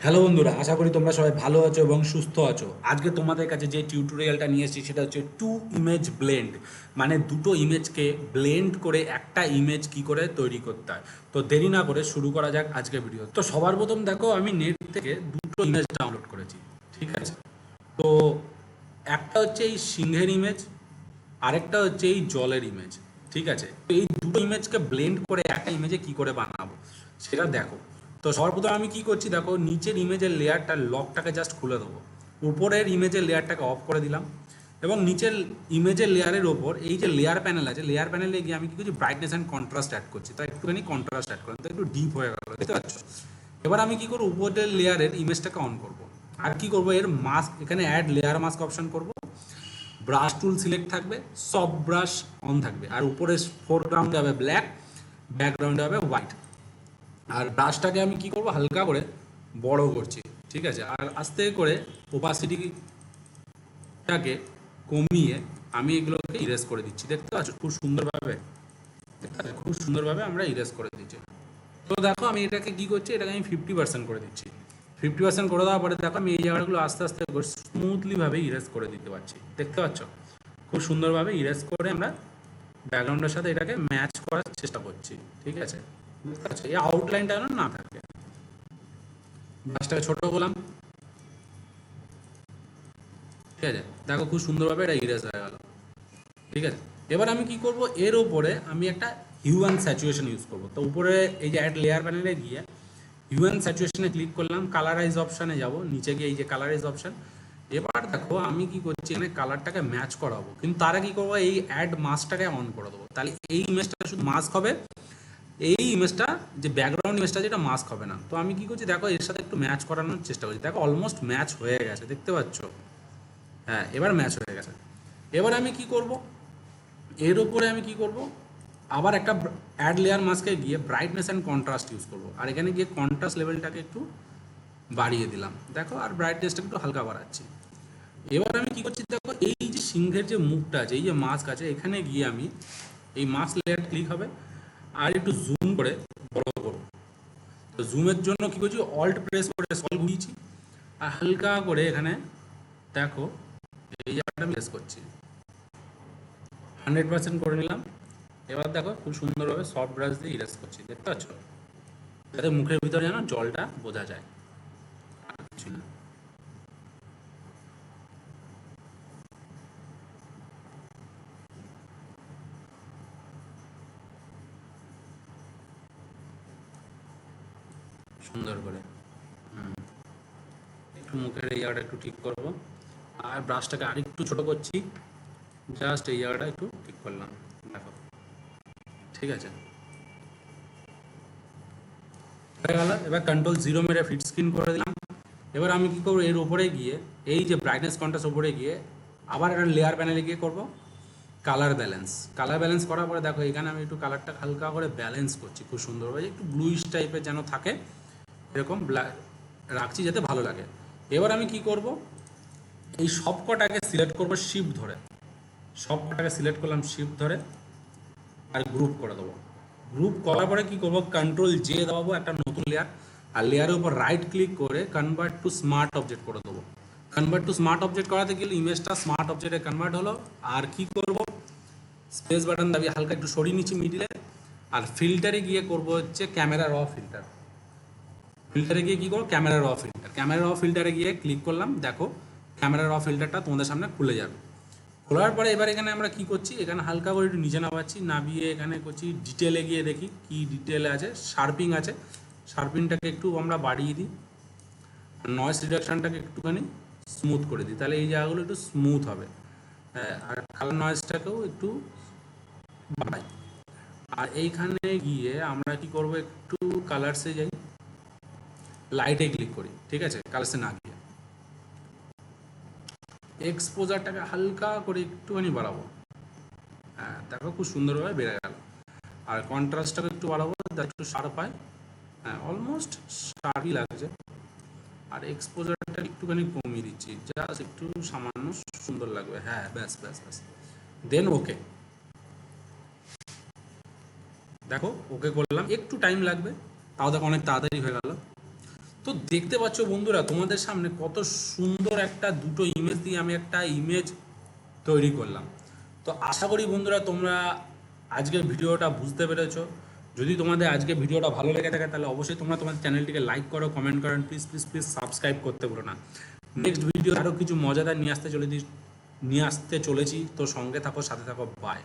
Hello বন্ধুরা, আশা করি তোমরা সবাই ভালো আছো এবং সুস্থ আছো। আজকে তোমাদের কাছে যে টিউটোরিয়ালটা নিয়ে এসেছি সেটা হচ্ছে টু ইমেজ ব্লেন্ড, মানে দুটো ইমেজকে ব্লেন্ড করে একটা ইমেজ কি করে তৈরি করতে হয়। তো দেরি না করে শুরু করা যাক আজকে ভিডিও। তো সবার প্রথম দেখো, আমি নেট থেকে দুটো ইমেজ ডাউনলোড করেছি, ঠিক আছে। তো একটা হচ্ছে এই সিংহের ইমেজ, আরেকটা হচ্ছে এই জলের ইমেজ, ঠিক আছে। তো এই দুটো ইমেজকে ব্লেন্ড করে একটা ইমেজে কি করে বানাবো সেটা দেখো। তো সবার প্রথমে আমি কি করছি দেখো, নিচের ইমেজের লেয়ারটার লকটাকে জাস্ট খুলে দেবো, উপরের ইমেজের লেয়ারটাকে অফ করে দিলাম, এবং নিচের ইমেজের লেয়ারের ওপর এই যে লেয়ার প্যানেল আছে, লেয়ার প্যানেলে গিয়ে আমি কি করছি, ব্রাইটনেস অ্যান্ড কন্ট্রাস্ট অ্যাড করছি। তো একটুখানি কন্ট্রাস্ট অ্যাড করলাম, তো একটু ডিপ হয়ে গেল, দেখতে পাচ্ছ। এবার আমি কি করবো, উপরের লেয়ারের ইমেজটাকে অন করব, আর কি করব, এর মাস্ক, এখানে অ্যাড লেয়ার মাস্ক অপশন করব, ব্রাশ টুল সিলেক্ট থাকবে, সব ব্রাশ অন থাকবে, আর উপরে ফোরগ্রাউন্ডে হবে ব্ল্যাক, ব্যাকগ্রাউন্ডে হবে হোয়াইট। আর ব্রাশটাকে আমি কি করব, হালকা করে বড় করছি, ঠিক আছে। আর আস্তে করে ওপাসিটিটাকে কমিয়ে আমি এগুলোকে ইরেজ করে দিচ্ছি, দেখতে পাচ্ছ খুব সুন্দরভাবে, খুব সুন্দরভাবে আমরা ইরেজ করে দিচ্ছি। তো দেখো আমি এটাকে কি করছি, এটাকে আমি 50% করে দিচ্ছি। 50% করে দেওয়ার পরে দেখো আমি এই জায়গাগুলো আস্তে আস্তে করে স্মুথলিভাবে ইরেজ করে দিতে পারছি, দেখতে পাচ্ছ। খুব সুন্দরভাবে ইরেজ করে আমরা ব্যাকগ্রাউন্ডের সাথে এটাকে ম্যাচ করার চেষ্টা করছি, ঠিক আছে। বুঝতে পারছো, এই আউটলাইনটা যেন না থাকে। ব্রাশটাকে ছোট করলাম, ঠিক আছে। দেখো খুব সুন্দরভাবে এটা ইরেজ হয়ে গেল, ঠিক আছে। এবার আমি কি করব, এর ওপরে আমি একটা হিউ অ্যান্ড স্যাচুয়েশন ইউজ করব। তো উপরে এই যে অ্যাড লেয়ার প্যানেলে গিয়ে হিউ অ্যান্ড স্যাচুয়েশনে ক্লিক করলাম, কালারাইজ অপশানে যাব, নিচে গিয়ে এই যে কালারাইজ অপশান। এবার দেখো আমি কি করছি, এখানে কালারটাকে ম্যাচ করাবো, কিন্তু তারা কি করবো, এই অ্যাড মাস্কটাকে অন করে দেবো, তাহলে এই ইমেজটা শুধু মাস্ক হবে, এই ইমেজটা যে ব্যাকগ্রাউন্ড ইমেজটা যেটা মাস্ক হবে না। তো আমি কি করছি দেখো, এর সাথে একটু ম্যাচ করানোর চেষ্টা করছি, দেখো অলমোস্ট ম্যাচ হয়ে গেছে, দেখতে পাচ্ছ। হ্যাঁ, এবার ম্যাচ হয়ে গেছে। এবার আমি কি করব, এর উপরে আমি কি করব, আবার একটা অ্যাড লেয়ার মাস্কে গিয়ে ব্রাইটনেস অ্যান্ড কন্ট্রাস্ট ইউজ করব, আর এখানে গিয়ে কন্ট্রাস্ট লেভেলটাকে একটু বাড়িয়ে দিলাম, দেখো, আর ব্রাইটনেসটা একটু হালকা বাড়াচ্ছি। এবার আমি কি করছি দেখো, এই যে সিংহের যে মুখটা আছে, এই যে মাস্ক আছে, এখানে গিয়ে আমি এই মাস্ক লেয়ার ক্লিক হবে, আর একটু জুম করে বড় করব। তো জুমের জন্য কি করছি, অল্ট প্রেস করে সল ঘুরিয়েছি, আর হালকা করে এখানে দেখো এই জায়গাটা আমি প্রেস করছি, 100% করে নিলাম। এবার দেখো খুব সুন্দরভাবে সফট ব্রাশ দিয়ে ইরেজ করছি, দেখতে পাচ্ছ, যাতে মুখের ভিতরে যেন জলটা বোঝা যায়, আর কিছু না। সুন্দর করে একটু মুখের এই জায়গাটা একটু ঠিক করবো, আর ব্রাশটাকে আরেকটু ছোট করছি, জাস্ট এই জায়গাটা একটু ঠিক করলাম, দেখো, ঠিক আছে, হয়ে গেল। এবার কন্ট্রোল 0 মেরে ফিট স্ক্রিন করে দিলাম। এবার আমি কি করবো, এর উপরে গিয়ে এই যে ব্রাইটনেস কন্ট্রাস্ট উপরে গিয়ে আবার একটা লেয়ার প্যানেলে গিয়ে করব কালার ব্যালেন্স। কালার ব্যালেন্স করার পরে দেখো এখানে আমি একটু কালারটা হালকা করে ব্যালেন্স করছি, খুব সুন্দরভাবে একটু ব্লুইশ টাইপের যেন থাকে, এরকম রাখছি যাতে ভালো লাগে। এবার আমি কি করব, এই সব কটাকে সিলেক্ট করবো শিফট ধরে, সব কটাকে সিলেক্ট করলাম শিফট ধরে, আর গ্রুপ করে দেবো। গ্রুপ করার পরে কি করবো, কন্ট্রোল দেওয়াবো একটা নতুন লেয়ার, আর লেয়ারের উপর রাইট ক্লিক করে কনভার্ট টু স্মার্ট অবজেক্ট করে দেবো। কনভার্ট টু স্মার্ট অবজেক্ট করাতে গেলে ইমেজটা স্মার্ট অবজেক্টে কনভার্ট হলো। আর কি করব, স্পেস বাটন দাবিয়ে হালকা একটু সরিয়ে নিচ্ছি মিডিলে, আর ফিল্টারে গিয়ে করব হচ্ছে ক্যামেরা র ফিল্টার। ফিল্টারে গিয়ে কী করবো, ক্যামেরা র ফিল্টার, ক্যামেরা র ফিল্টারে গিয়ে ক্লিক করলাম, দেখো ক্যামেরা র ফিল্টারটা তোমাদের সামনে খুলে যাবে। খোলার পরে এবার এখানে আমরা কি করছি, এখানে হালকা করে একটু নিচে নামাচ্ছি, নামিয়ে এখানে করছি ডিটেলে গিয়ে দেখি কি ডিটেলে আছে, শার্পিং আছে, শার্পিংটাকে একটু আমরা বাড়িয়ে দিই, নয়েস রিডাকশানটাকে একটুখানি স্মুথ করে দিই, তাহলে এই জায়গাগুলো একটু স্মুথ হবে। হ্যাঁ, আর কালার নয়েজটাকেও একটু বাড়াই। আর এইখানে গিয়ে আমরা কি করব, একটু কালার্সে যাই, লাইটে ক্লিক করি, ঠিক আছে, কালার্সে না গিয়ে এক্সপোজারটাকে হালকা করে একটুখানি বাড়াবো। হ্যাঁ, দেখো খুব সুন্দরভাবে বেড়ে গেল। আর কন্ট্রাস্টটাকে একটু বাড়াবো, একটু শার্প হয়, হ্যাঁ অলমোস্ট শার্পই লাগছে। আর এক্সপোজারটা একটুখানি কমিয়ে দিচ্ছি, জাস্ট একটু সামান্য সুন্দর লাগবে। হ্যাঁ, ব্যাস ব্যাস ব্যাস, দেন ওকে। দেখো ওকে করলাম, একটু টাইম লাগবে, তাও দেখো অনেক তাড়াতাড়ি হয়ে গেল। তো দেখতে পাচ্ছ বন্ধুরা তোমাদের সামনে কত সুন্দর একটা দুটো ইমেজ দিয়ে আমি একটা ইমেজ তৈরি করলাম। তো আশা করি বন্ধুরা তোমরা আজকের ভিডিওটা বুঝতে পেরেছো। যদি তোমাদের আজকে ভিডিওটা ভালো লেগে থাকে তাহলে অবশ্যই তোমরা তোমাদের চ্যানেলটিকে লাইক করো, কমেন্ট করো, প্লিজ প্লিজ প্লিজ সাবস্ক্রাইব করতে ভুলো না। নেক্সট ভিডিও আরও কিছু মজাদার নিয়ে আসতে চলেছি। তো সঙ্গে থাকো, সাথে থাকো, বাই।